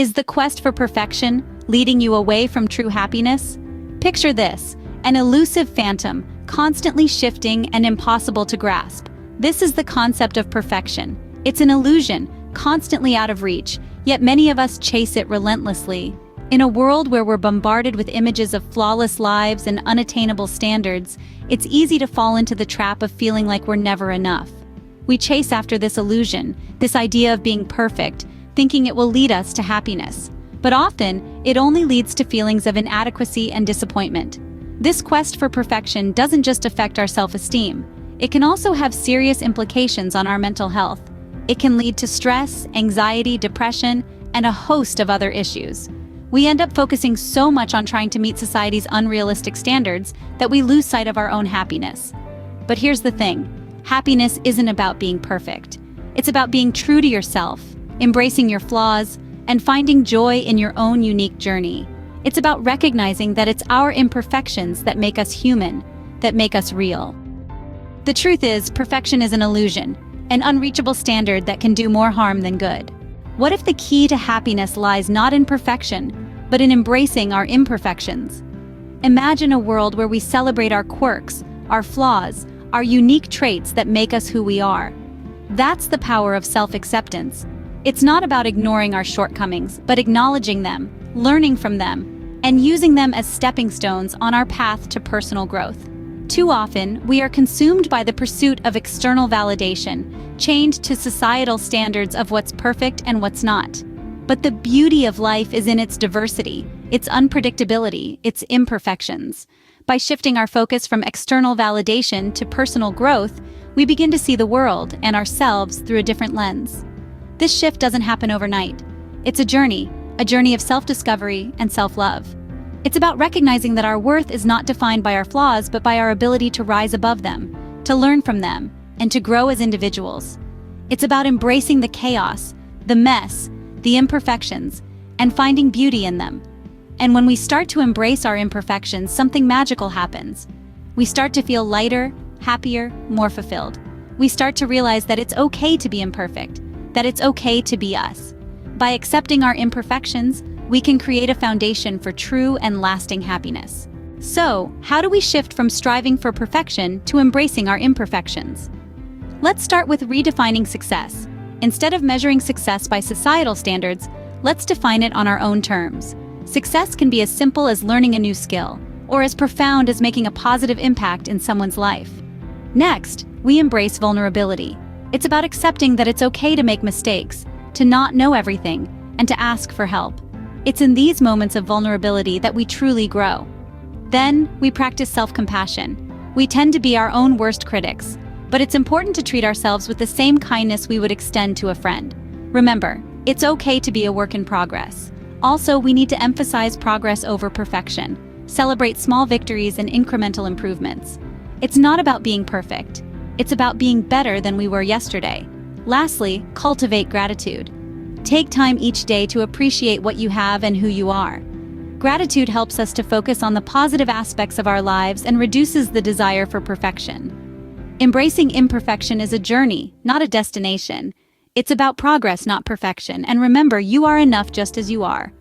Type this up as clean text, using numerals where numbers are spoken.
Is the quest for perfection leading you away from true happiness? Picture this, an elusive phantom, constantly shifting and impossible to grasp. This is the concept of perfection. It's an illusion, constantly out of reach, yet many of us chase it relentlessly. In a world where we're bombarded with images of flawless lives and unattainable standards, it's easy to fall into the trap of feeling like we're never enough. We chase after this illusion, this idea of being perfect, thinking it will lead us to happiness. But often, it only leads to feelings of inadequacy and disappointment. This quest for perfection doesn't just affect our self-esteem. It can also have serious implications on our mental health. It can lead to stress, anxiety, depression, and a host of other issues. We end up focusing so much on trying to meet society's unrealistic standards that we lose sight of our own happiness. But here's the thing, happiness isn't about being perfect. It's about being true to yourself, embracing your flaws, and finding joy in your own unique journey. It's about recognizing that it's our imperfections that make us human, that make us real. The truth is, perfection is an illusion, an unreachable standard that can do more harm than good. What if the key to happiness lies not in perfection, but in embracing our imperfections? Imagine a world where we celebrate our quirks, our flaws, our unique traits that make us who we are. That's the power of self-acceptance. It's not about ignoring our shortcomings, but acknowledging them, learning from them, and using them as stepping stones on our path to personal growth. Too often, we are consumed by the pursuit of external validation, chained to societal standards of what's perfect and what's not. But the beauty of life is in its diversity, its unpredictability, its imperfections. By shifting our focus from external validation to personal growth, we begin to see the world and ourselves through a different lens. This shift doesn't happen overnight. It's a journey of self-discovery and self-love. It's about recognizing that our worth is not defined by our flaws, but by our ability to rise above them, to learn from them, and to grow as individuals. It's about embracing the chaos, the mess, the imperfections, and finding beauty in them. And when we start to embrace our imperfections, something magical happens. We start to feel lighter, happier, more fulfilled. We start to realize that it's okay to be imperfect, that it's okay to be us. By accepting our imperfections, we can create a foundation for true and lasting happiness. So, how do we shift from striving for perfection to embracing our imperfections? Let's start with redefining success. Instead of measuring success by societal standards, let's define it on our own terms. Success can be as simple as learning a new skill, or as profound as making a positive impact in someone's life. Next, we embrace vulnerability. It's about accepting that it's okay to make mistakes, to not know everything, and to ask for help. It's in these moments of vulnerability that we truly grow. Then, we practice self-compassion. We tend to be our own worst critics, but it's important to treat ourselves with the same kindness we would extend to a friend. Remember, it's okay to be a work in progress. Also, we need to emphasize progress over perfection. Celebrate small victories and incremental improvements. It's not about being perfect. It's about being better than we were yesterday. Lastly, cultivate gratitude. Take time each day to appreciate what you have and who you are. Gratitude helps us to focus on the positive aspects of our lives and reduces the desire for perfection. Embracing imperfection is a journey, not a destination. It's about progress, not perfection. And remember, you are enough just as you are.